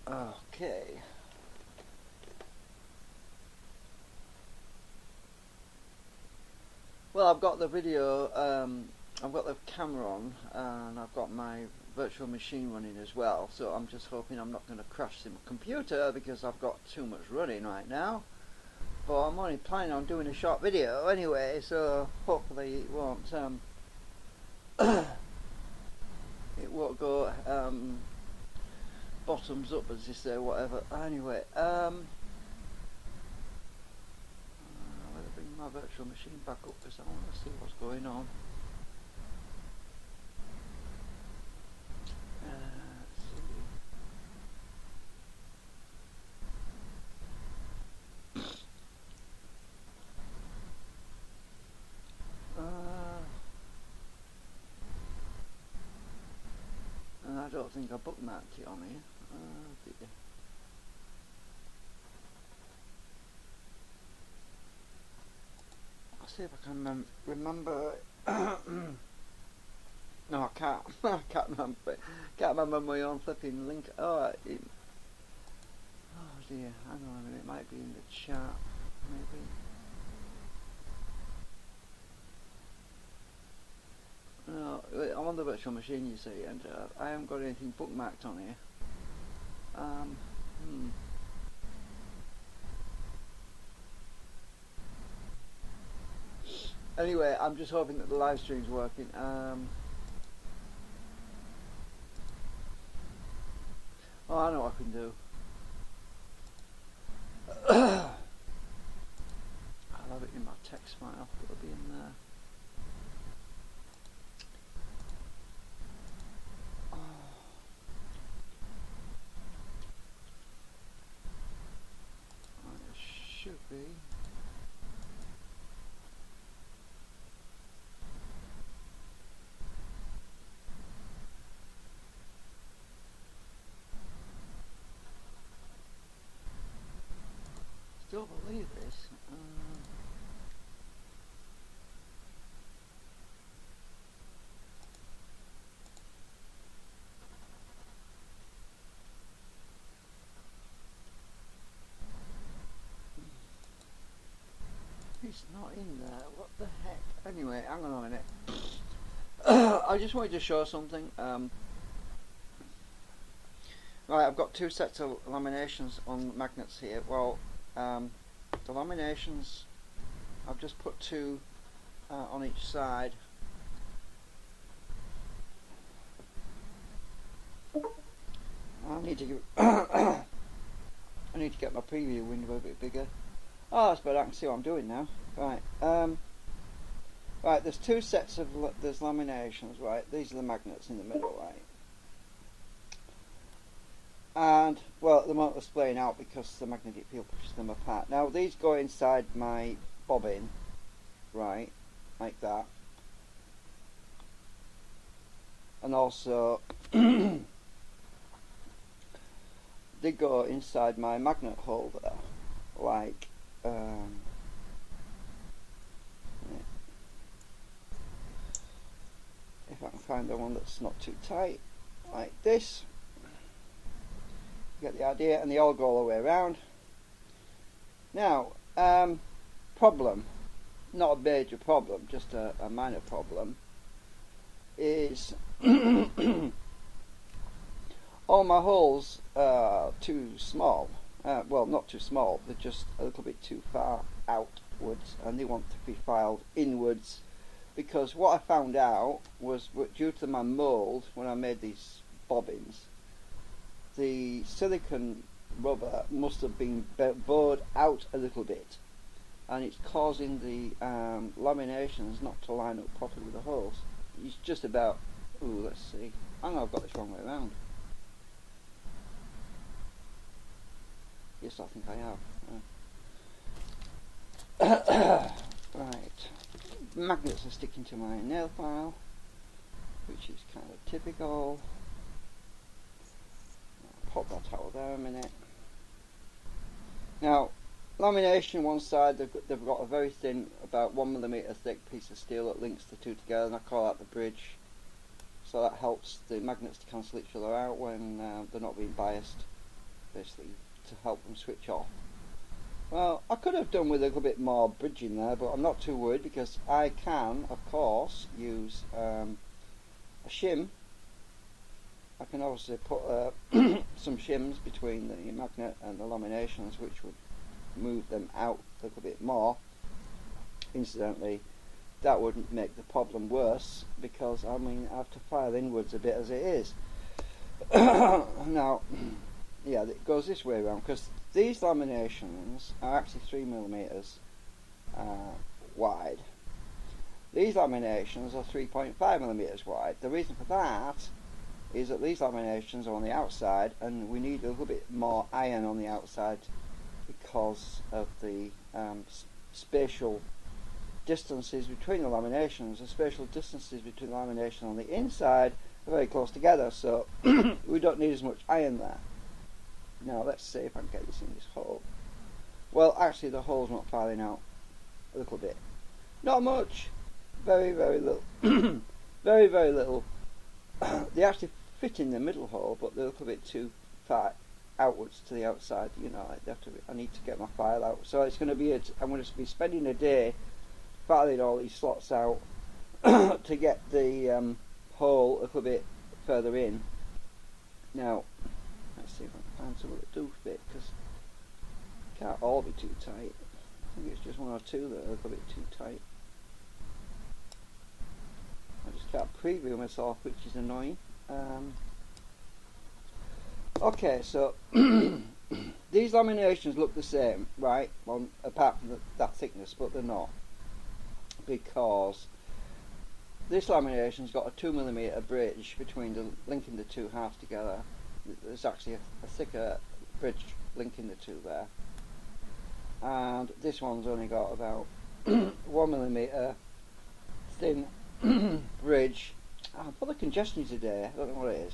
Okay. Well, I've got the video, I've got the camera on, and I've got my virtual machine running as well, so I'm just hoping I'm not going to crash the computer because I've got too much running right now. But I'm only planning on doing a short video anyway, so hopefully it won't it won't go bottoms up, as you say, whatever. Anyway, I'll bring my virtual machine back up because I want to see what's going on. Let's see. And I don't think I bookmarked it on here. Did you? I'll see if I can remember. No, I can't. I can't remember. Can't remember my own flipping link. Oh dear. Hang on a minute. It might be in the chat. Maybe. No, I'm on the virtual machine, you see, and I haven't got anything bookmarked on here. Anyway, I'm just hoping that the live stream's working. Oh, I know what I can do. I'll have it in my text file. It'll be in there. Should be. Still believe this. It's not in there. What the heck? Anyway, hang on a minute. I just wanted to show something. Right, I've got two sets of laminations on magnets here. Well, the laminations, I've just put two on each side. I need to I need to get my preview window a bit bigger. Oh, that's better. I can see what I'm doing now. Right. Right. There's two sets of there's laminations. Right. These are the magnets in the middle. Right. And well, they won't splaying out because the magnetic field pushes them apart. Now these go inside my bobbin. Right. Like that. And also they go inside my magnet holder. Like. If I can find the one that's not too tight, like this, you get the idea, and they all go all the way around. Now, problem, not a major problem, just a minor problem, is all my holes are too small. Well, not too small, they're just a little bit too far outwards, and they want to be filed inwards, because what I found out was due to my mould when I made these bobbins, the silicone rubber must have been bored out a little bit, and it's causing the laminations not to line up properly with the holes. It's just about, ooh, let's see, I know I've got this wrong way around. Yes, I think I have. Right. Magnets are sticking to my nail file, which is kind of typical. I'll pop that out there a minute. Now, lamination one side, they've got a very thin, about 1mm thick piece of steel that links the two together, and I call that the bridge. So that helps the magnets to cancel each other out when they're not being biased. basically to help them switch off. Well, I could have done with a little bit more bridging there, but I'm not too worried because I can, of course, use a shim. I can obviously put some shims between the magnet and the laminations, which would move them out a little bit more. Incidentally, that wouldn't make the problem worse because I mean I have to file inwards a bit as it is. Now, yeah, it goes this way around because these laminations are actually 3mm wide. These laminations are 3.5mm wide. The reason for that is that these laminations are on the outside and we need a little bit more iron on the outside because of the spatial distances between the laminations. The spatial distances between the lamination on the inside are very close together, so we don't need as much iron there. Now let's see if I can get this in this hole. Well, actually the hole's not filing out a little bit. Not much. Very, very little. Very, very little. They actually fit in the middle hole, but they're a little bit too far outwards to the outside. You know, I need to get my file out. So it's going to be I'm going to be spending a day filing all these slots out to get the hole a little bit further in. Now, let's see if I can find something that do fit, because it can't all be too tight. I think it's just one or two that are a little bit too tight. I just can't preview myself, which is annoying. Okay, so these laminations look the same, right? Well, apart from that thickness, but they're not, because this lamination's got a 2mm bridge between linking the two halves together. There's actually a thicker bridge linking the two there, and this one's only got about 1mm thin bridge. I'm probably congestion today. I don't know what it is.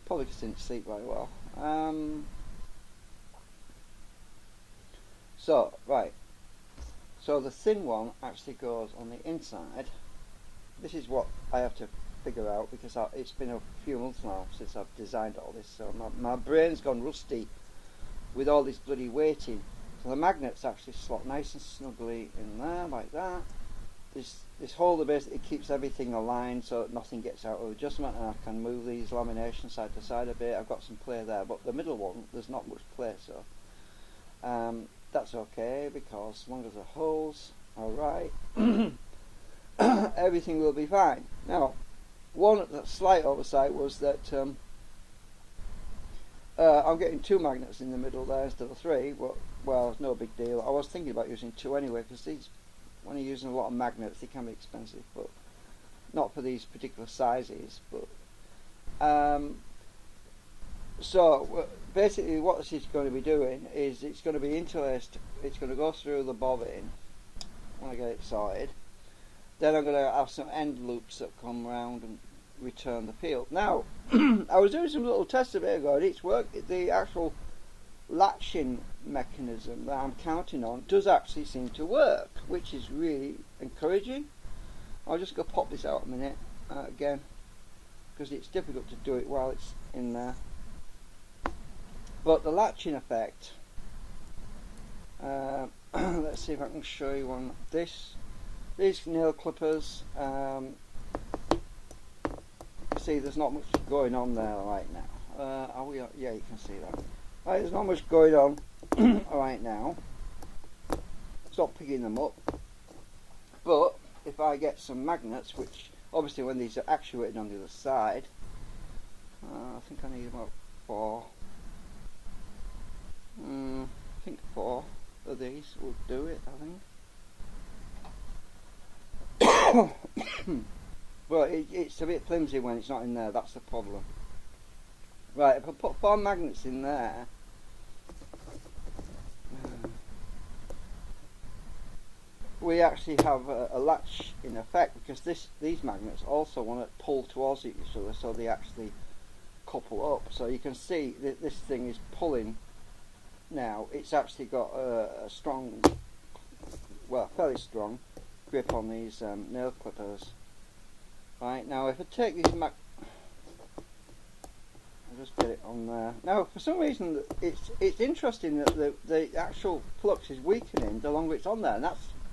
Probably because I didn't sleep very well. So right. So the thin one actually goes on the inside. This is what I have to figure out because it's been a few months now since I've designed all this. So my brain's gone rusty with all this bloody weighting. So the magnets actually slot nice and snugly in there like that. This holder basically keeps everything aligned so that nothing gets out of adjustment, and I can move these laminations side to side a bit. I've got some play there, but the middle one, there's not much play, so that's okay, because as long as the holes are right, everything will be fine. Now, one slight oversight was that I'm getting 2 magnets in the middle there instead of 3, but well, it's no big deal. I was thinking about using 2 anyway, because these, when you're using a lot of magnets, they can be expensive, but not for these particular sizes. But so basically what this is going to be doing is it's going to be interlaced. It's going to go through the bobbin when I get it sorted. Then I'm going to have some end loops that come around and return the field. Now, I was doing some little tests a bit ago, and it's worked. The actual latching mechanism that I'm counting on does actually seem to work, which is really encouraging. I'll just go pop this out a minute again, because it's difficult to do it while it's in there. But the latching effect, let's see if I can show you one. These nail clippers, see there's not much going on there right now. Yeah, you can see that. Right, there's not much going on right now. It's not picking them up. But if I get some magnets, which obviously when these are actuated on the other side, I think I need about 4. I think 4 of these will do it, I think. Well, it's a bit flimsy when it's not in there, that's the problem. Right, if I put 4 magnets in there, we actually have a latch in effect, because these magnets also want to pull towards each other, so they actually couple up. So you can see that this thing is pulling now. It's actually got a strong, well, fairly strong grip on these nail clippers. Right, now if I take these I'll just get it on there. Now, for some reason, it's interesting that the actual flux is weakening the longer it's on there, and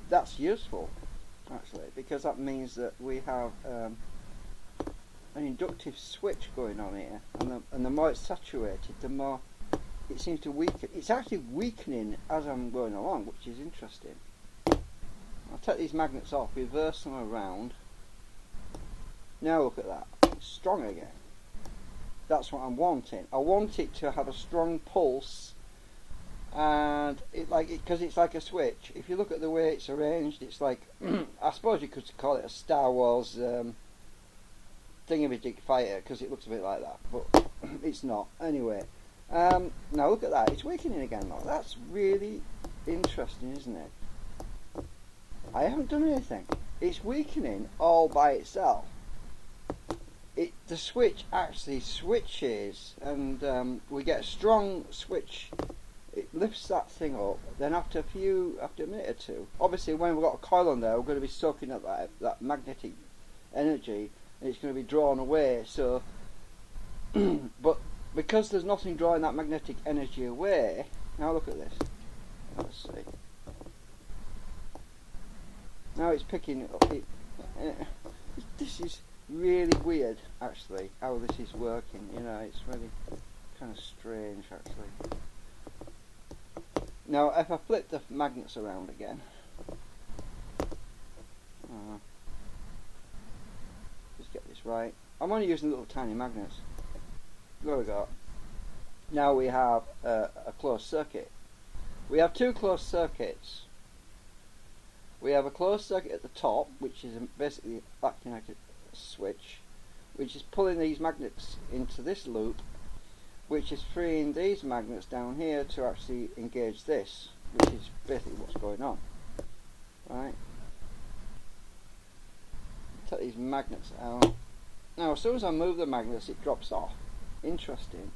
that's useful, actually, because that means that we have an inductive switch going on here, and the more it's saturated, the more it seems to weaken. It's actually weakening as I'm going along, which is interesting. I'll take these magnets off, reverse them around. Now look at that, it's strong again. That's what I'm wanting. I want it to have a strong pulse, and because it's like a switch. If you look at the way it's arranged, it's like I suppose you could call it a Star Wars thingamajig fighter, because it looks a bit like that, but it's not. Anyway, now look at that. It's weakening again. Though. That's really interesting, isn't it? I haven't done anything. It's weakening all by itself. The switch actually switches, and we get a strong switch. It lifts that thing up. Then after a minute or two, obviously when we've got a coil on there, we're going to be soaking up that magnetic energy, and it's going to be drawn away. So, but because there's nothing drawing that magnetic energy away, now look at this. Let's see. Now it's picking up. This is really weird, actually, how this is working. You know, it's really kind of strange, actually. Now, if I flip the magnets around again, just get this right. I'm only using little tiny magnets. There we go. Now we have a closed circuit. We have two closed circuits. We have a closed circuit at the top, which is basically acting like a switch, which is pulling these magnets into this loop, which is freeing these magnets down here to actually engage this, which is basically what's going on. Right? Take these magnets out. Now, as soon as I move the magnets, it drops off. Interesting.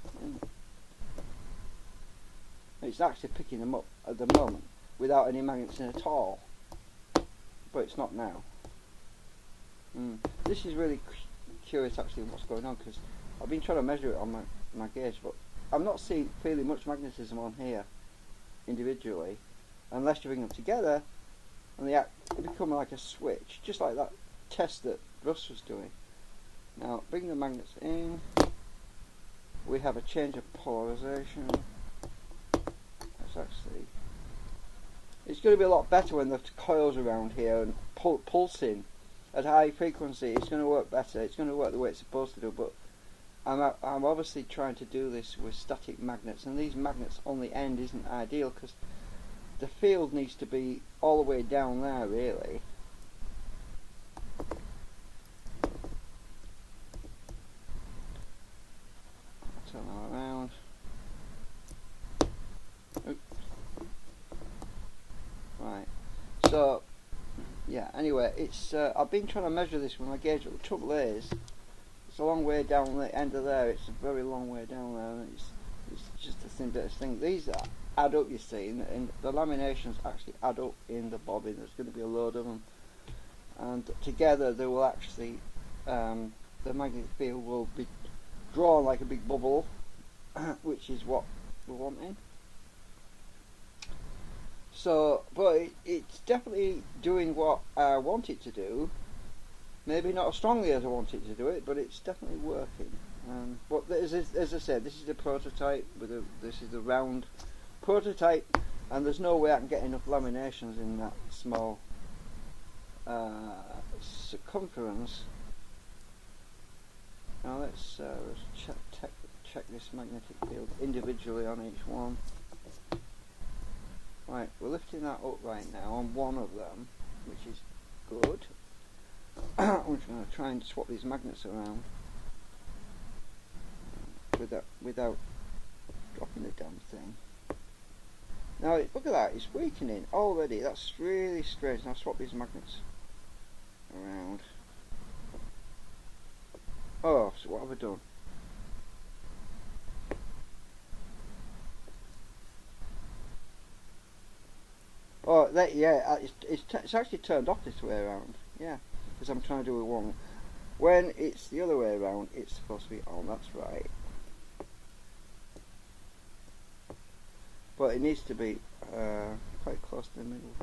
It's actually picking them up at the moment without any magnets in at all. But it's not now. This is really curious, actually, what's going on, because I've been trying to measure it on my gauge, but I'm not feeling much magnetism on here individually, unless you bring them together and they become like a switch, just like that test that Russ was doing. Now, bring the magnets in. We have a change of polarization. That's actually, it's going to be a lot better when the coil's around here and pulsing at high frequency. It's going to work better. It's going to work the way it's supposed to do. But I'm obviously trying to do this with static magnets, and these magnets on the end isn't ideal because the field needs to be all the way down there, really. Turn that around. Oops. Right. So, yeah. Anyway, it's I've been trying to measure this with my gauge, but the trouble is, it's a long way down the end of there. It's a very long way down there, and it's just a thin bit of thing. These add up, you see, and the laminations actually add up in the bobbin. There's going to be a load of them, and together they will actually, the magnetic field will be drawn like a big bubble, which is what we're wanting. So, but it's definitely doing what I want it to do. Maybe not as strongly as I want it to do it, but it's definitely working. But as I said, this is the prototype. This is the round prototype, and there's no way I can get enough laminations in that small circumference. Now let's check this magnetic field individually on each one. Right, we're lifting that up right now on one of them, which is good. I'm just going to try and swap these magnets around without dropping the damn thing. Now look at that, it's weakening already. That's really strange. Now swap these magnets around. Oh, so what have I done? Oh, yeah, it's actually turned off this way around. Yeah, because I'm trying to do it one. When it's the other way around, it's supposed to be on. That's right. but it needs to be quite close to the middle.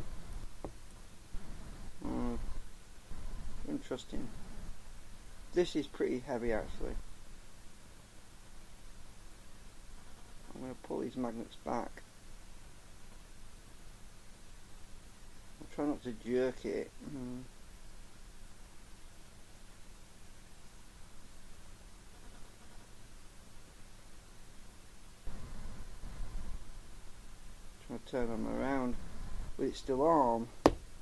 Interesting. This is pretty heavy actually. I'm going to pull these magnets back. I'll try not to jerk it. Trying to turn them around with it still on.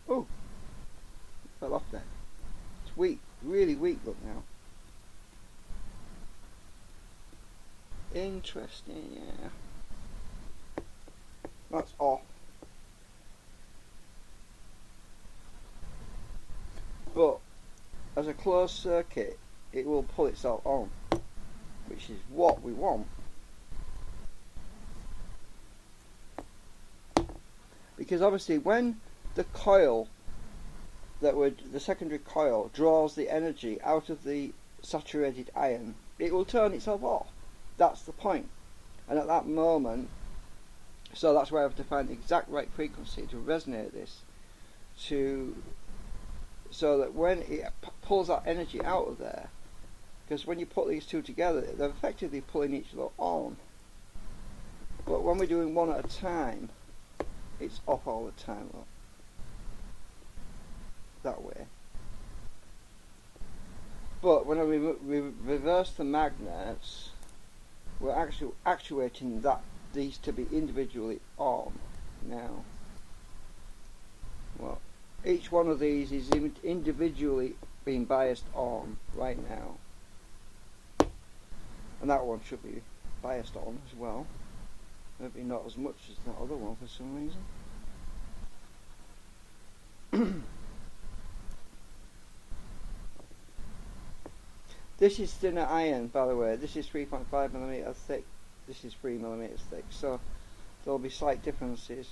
Oh! It fell off then. It's weak. Really weak look now. Interesting, yeah. That's off. But as a closed circuit, it will pull itself on, which is what we want. Because obviously when the coil the secondary coil draws the energy out of the saturated iron, it will turn itself off. That's the point. And at that moment, so that's where I have to find the exact right frequency to resonate this, so that when it pulls that energy out of there, because when you put these two together, they're effectively pulling each other on. But when we're doing one at a time, it's off all the time, look. That way. But when we reverse the magnets, we're actually actuating these to be individually on now. Well, each one of these is individually being biased on right now, and that one should be biased on as well. Maybe not as much as that other one for some reason. This is thinner iron, by the way. This is 3.5mm thick. This is 3mm thick. So there'll be slight differences.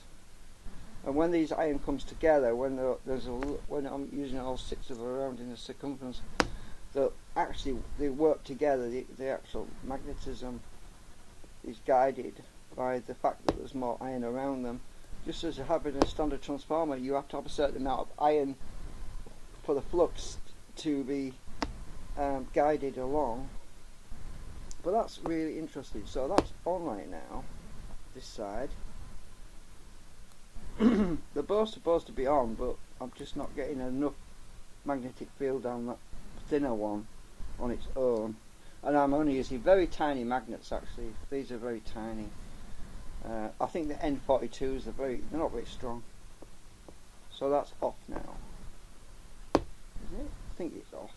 And when these iron comes together, when I'm using all 6 of them around in the circumference, they work together. The actual magnetism is guided by the fact that there's more iron around them. Just as you have in a standard transformer, you have to have a certain amount of iron for the flux to be guided along. But that's really interesting. So that's on right now, this side. They're both supposed to be on, but I'm just not getting enough magnetic field down that thinner one on its own. And I'm only using very tiny magnets actually. These are very tiny. I think the N42s they're not very strong. So that's off now. Is it? I think it's off.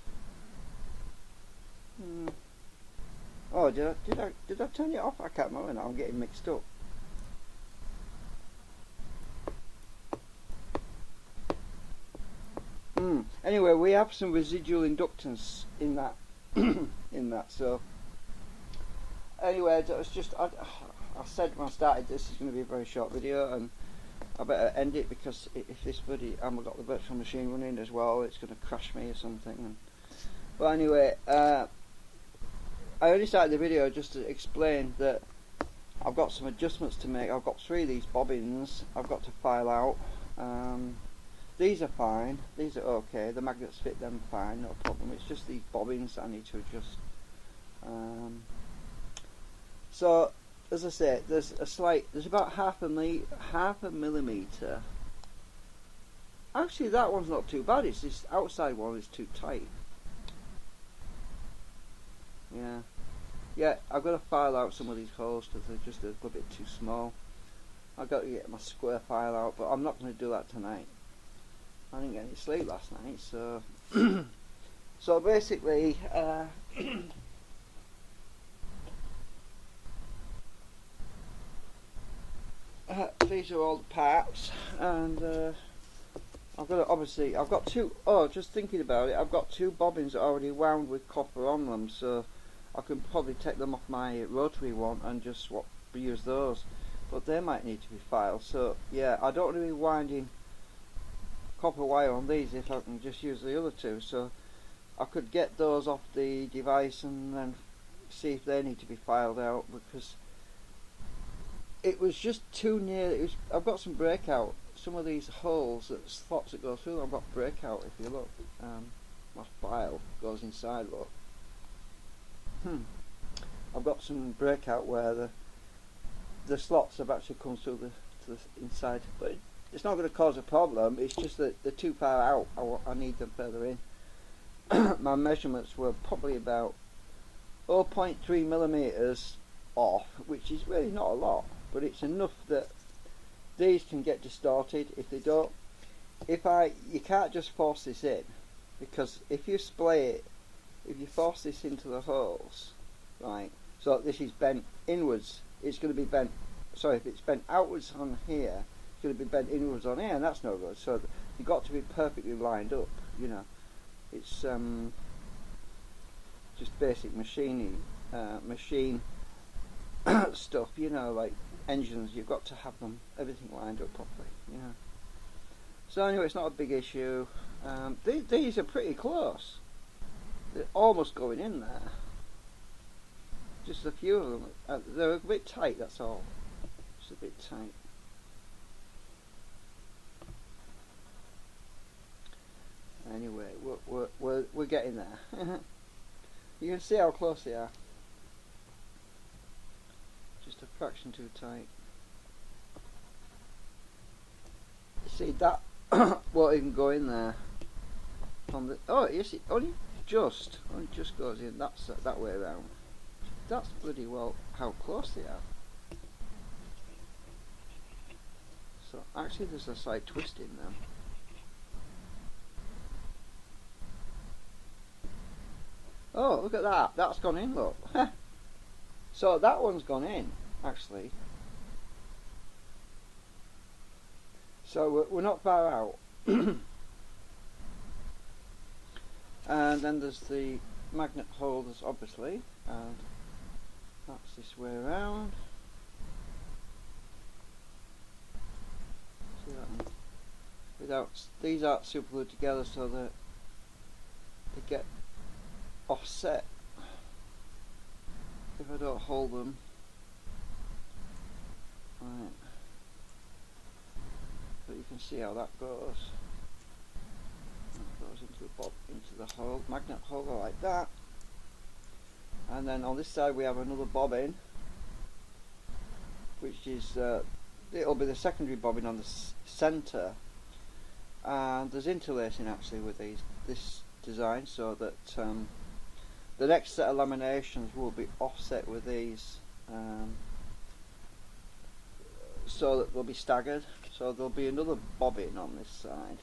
Oh, did I turn it off? I can't remember now. I'm getting mixed up. Anyway, we have some residual inductance in that. So anyway, it's just I said when I started this is going to be a very short video, and I better end it because if this bloody I've got the virtual machine running as well, it's going to crash me or something. But anyway, I only started the video just to explain that I've got some adjustments to make. I've got 3 of these bobbins I've got to file out. These are fine, these are okay, the magnets fit them fine, no problem. It's just these bobbins I need to adjust. So as I say, there's about half a millimeter. Actually that one's not too bad, it's this outside one is too tight. Yeah, I've got to file out some of these holes because they're just a little bit too small. I've got to get my square file out, but I'm not going to do that tonight. I didn't get any sleep last night, so so basically these are all the parts, and I've got 2. Oh, just thinking about it, I've got 2 bobbins already wound with copper on them, so I can probably take them off my rotary one and just use those, but they might need to be filed. So yeah, I don't want to be winding copper wire on these if I can just use the other 2. So I could get those off the device and then see if they need to be filed out, because it was just too near. I've got some breakout. Some of these holes, that slots that go through, I've got breakout. If you look, my file goes inside. Look, I've got some breakout where the slots have actually come through to the inside, but it's not going to cause a problem. It's just that they're too far out. I need them further in. My measurements were probably about 0.3 millimeters off, which is really not a lot, but it's enough that these can get distorted if they don't. You can't just force this in, because if you splay it, if you force this into the holes, right, so this is bent inwards, it's going to be bent, sorry, if it's bent outwards on here, it's going to be bent inwards on here, and that's no good. So you've got to be perfectly lined up, you know. It's just basic machine stuff, you know, like engines. You've got to have everything lined up properly, you know. So anyway, it's not a big issue. These are pretty close. They're almost going in there. Just a few of them. They're a bit tight. That's all. Just a bit tight. Anyway, we're getting there. You can see how close they are. Just a fraction too tight. See that won't even go in there. Yes, it only just goes in. That's that way around. That's bloody well how close they are. So actually, there's a slight twist in them. Oh, look at that. That's gone in, look. So that one's gone in, actually. So we're not far out. And then there's the magnet holders, obviously. And that's this way around. See that one? These aren't super glued together, so that they get offset if I don't hold them. Right. But you can see how that goes. That goes into the hole, magnet holder like that. And then on this side we have another bobbin, which is it'll be the secondary bobbin on the centre. And there's interlacing actually with this design, so that the next set of laminations will be offset with these, so that they'll be staggered. So there'll be another bobbin on this side.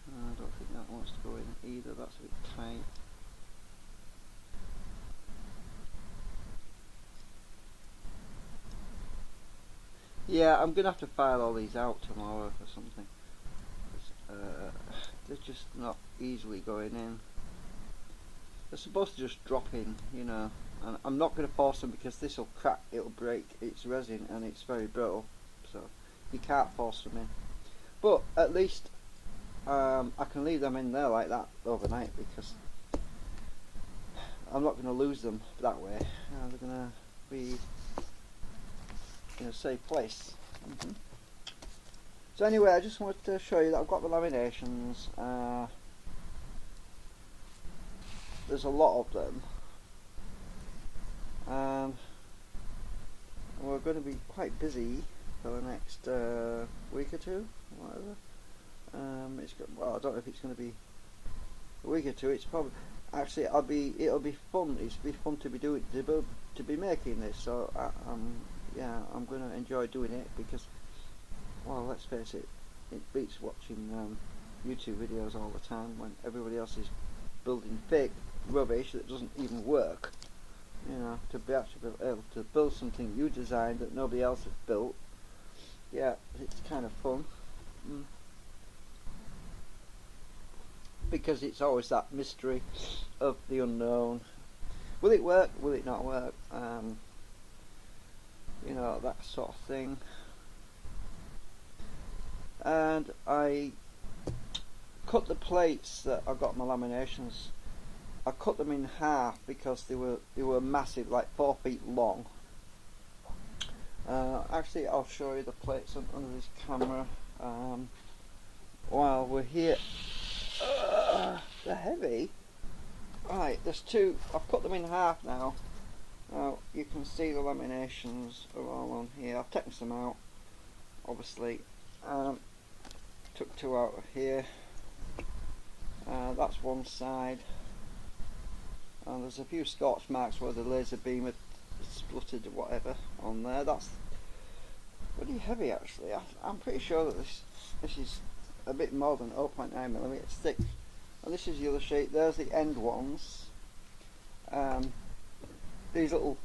I don't think that wants to go in either, that's a bit tight. Yeah, I'm going to have to file all these out tomorrow or something. They're just not easily going in. They're supposed to just drop in, you know, and I'm not going to force them because this will crack, it'll break, it's resin and it's very brittle, so you can't force them in. But at least I can leave them in there like that overnight, because I'm not going to lose them that way. They're going to be in a safe place. So anyway, I just wanted to show you that I've got the laminations. There's a lot of them, and we're going to be quite busy for the next week or two, whatever. Well, I don't know if it's going to be a week or two. It's probably actually it'll be fun. It'll be fun to be making this. So yeah, I'm going to enjoy doing it, because, well, let's face it, it beats watching YouTube videos all the time when everybody else is building fake rubbish that doesn't even work. You know, to be actually able to build something you designed that nobody else has built. Yeah, it's kind of fun. Because it's always that mystery of the unknown. Will it work? Will it not work? You know, that sort of thing. And I cut the plates that I got my laminations. I cut them in half because they were massive, like 4 feet long. Actually, I'll show you the plates under this camera while we're here. They're heavy. Right, there's two. I've cut them in half now. Now you can see the laminations are all on here. I've taken some out, obviously. Took two out of here. That's one side. And there's a few scorch marks where the laser beam had spluttered or whatever on there. That's pretty heavy actually. I'm pretty sure that this is a bit more than 0.9mm thick. And this is the other sheet. There's the end ones. These little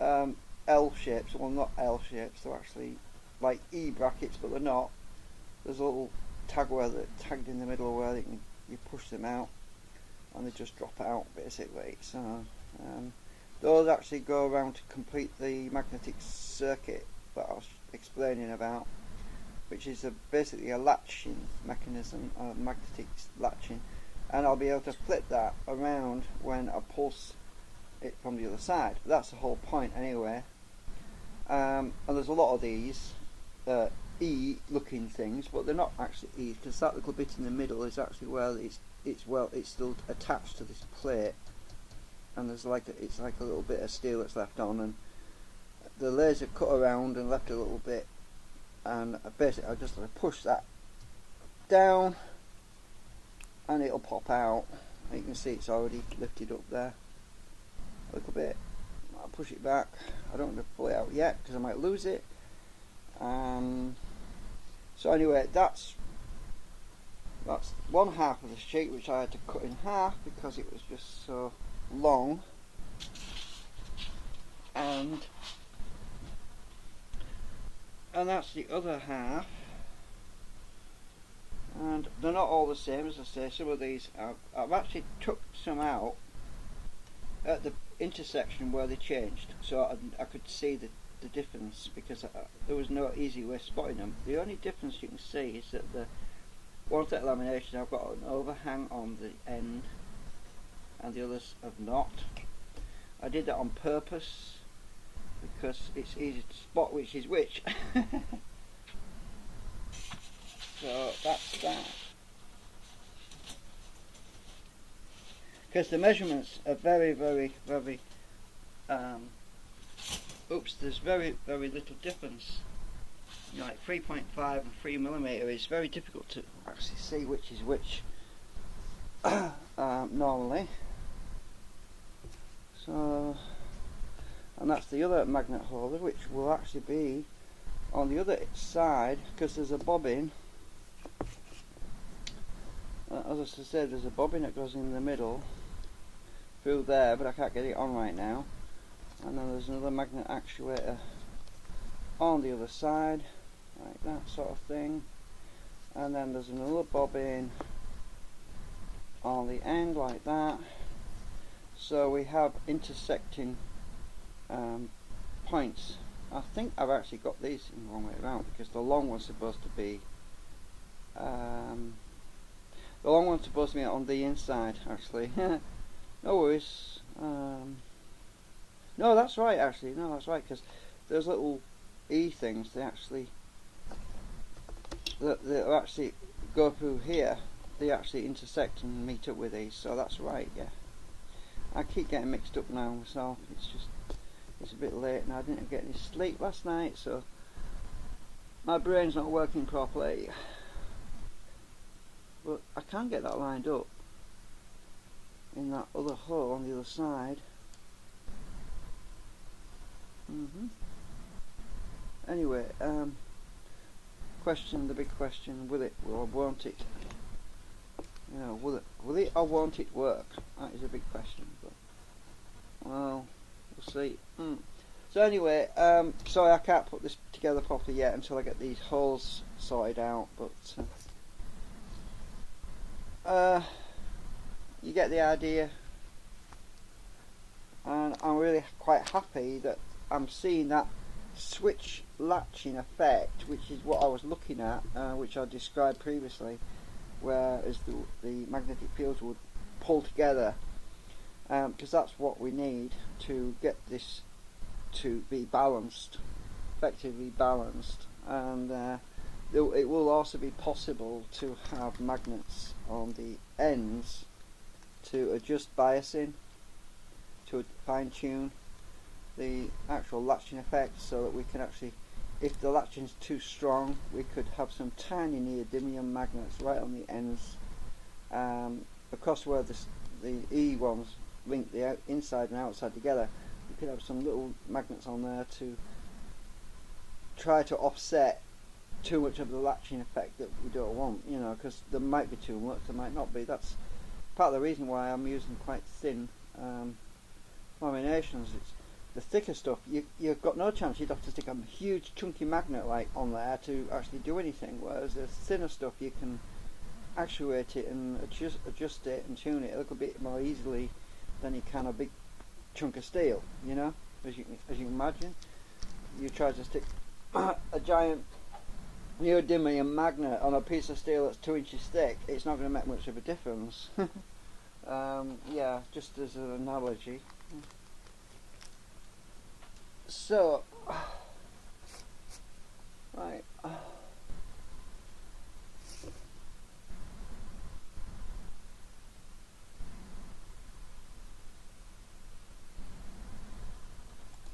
L shapes, well not L shapes, they're actually like E brackets, but they're not. There's a little tag where they're tagged in the middle where you push them out and they just drop out basically. So those actually go around to complete the magnetic circuit that I was explaining about, which is basically a latching mechanism, magnetic latching, and I'll be able to flip that around when I pulse it from the other side. That's the whole point anyway. And there's a lot of these E looking things, but they're not actually E, because that little bit in the middle is actually where it's still attached to this plate, and there's it's like a little bit of steel that's left on, and the laser cut around and left a little bit, and basically I just push that down and it'll pop out. And you can see it's already lifted up there a little bit. I'll push it back. I don't want to pull it out yet because I might lose it. So anyway, that's one half of the sheet, which I had to cut in half because it was just so long, and that's the other half. And they're not all the same, as I say. Some of these I've actually took some out at the intersection where they changed, so I could see the difference, because there was no easy way of spotting them. The only difference you can see is that the one set lamination, I've got an overhang on the end and the others have not. I did that on purpose because it's easy to spot which is which. So that's that. Because the measurements are very, very, very there's very, very little difference. You know, like 3.5 and 3mm is very difficult to actually see which is which normally. So, and that's the other magnet holder, which will actually be on the other side, because there's a bobbin. As I said, there's a bobbin that goes in the middle through there, but I can't get it on right now. And then there's another magnet actuator on the other side, like that sort of thing. And then there's another bobbin on the end like that. So we have intersecting points. I think I've actually got these in the wrong way around, because the long one's supposed to be on the inside actually. No worries. No, that's right actually. No, that's right, because those little E things, they actually go through here. They actually intersect and meet up with these. So that's right. Yeah. I keep getting mixed up now myself. It's a bit late and I didn't get any sleep last night, so my brain's not working properly. But I can get that lined up in that other hole on the other side. Anyway, the big question, will it or won't it? You know, will it or won't it work? That is a big question, but well, we'll see. So anyway, sorry I can't put this together properly yet until I get these holes sorted out, but you get the idea, and I'm really quite happy that I'm seeing that switch latching effect, which is what I was looking at, which I described previously, whereas the magnetic fields would pull together, because that's what we need to get this to be balanced. effectively balanced, and it will also be possible to have magnets on the ends to adjust biasing, to fine tune the actual latching effect, so that we can actually, if the latching's too strong, we could have some tiny neodymium magnets right on the ends, across where the E ones link the inside and outside together. We could have some little magnets on there to try to offset too much of the latching effect that we don't want, you know, because there might be too much, there might not be. That's part of the reason why I'm using quite thin laminations. It's the thicker stuff, you've got no chance. You'd have to stick a huge chunky magnet like on there to actually do anything, whereas the thinner stuff you can actuate it and adjust it and tune it a little bit more easily than you can a big chunk of steel, you know, as you can imagine. You try to stick a giant neodymium magnet on a piece of steel that's 2 inches thick, it's not going to make much of a difference. Yeah, just as an analogy. So, right,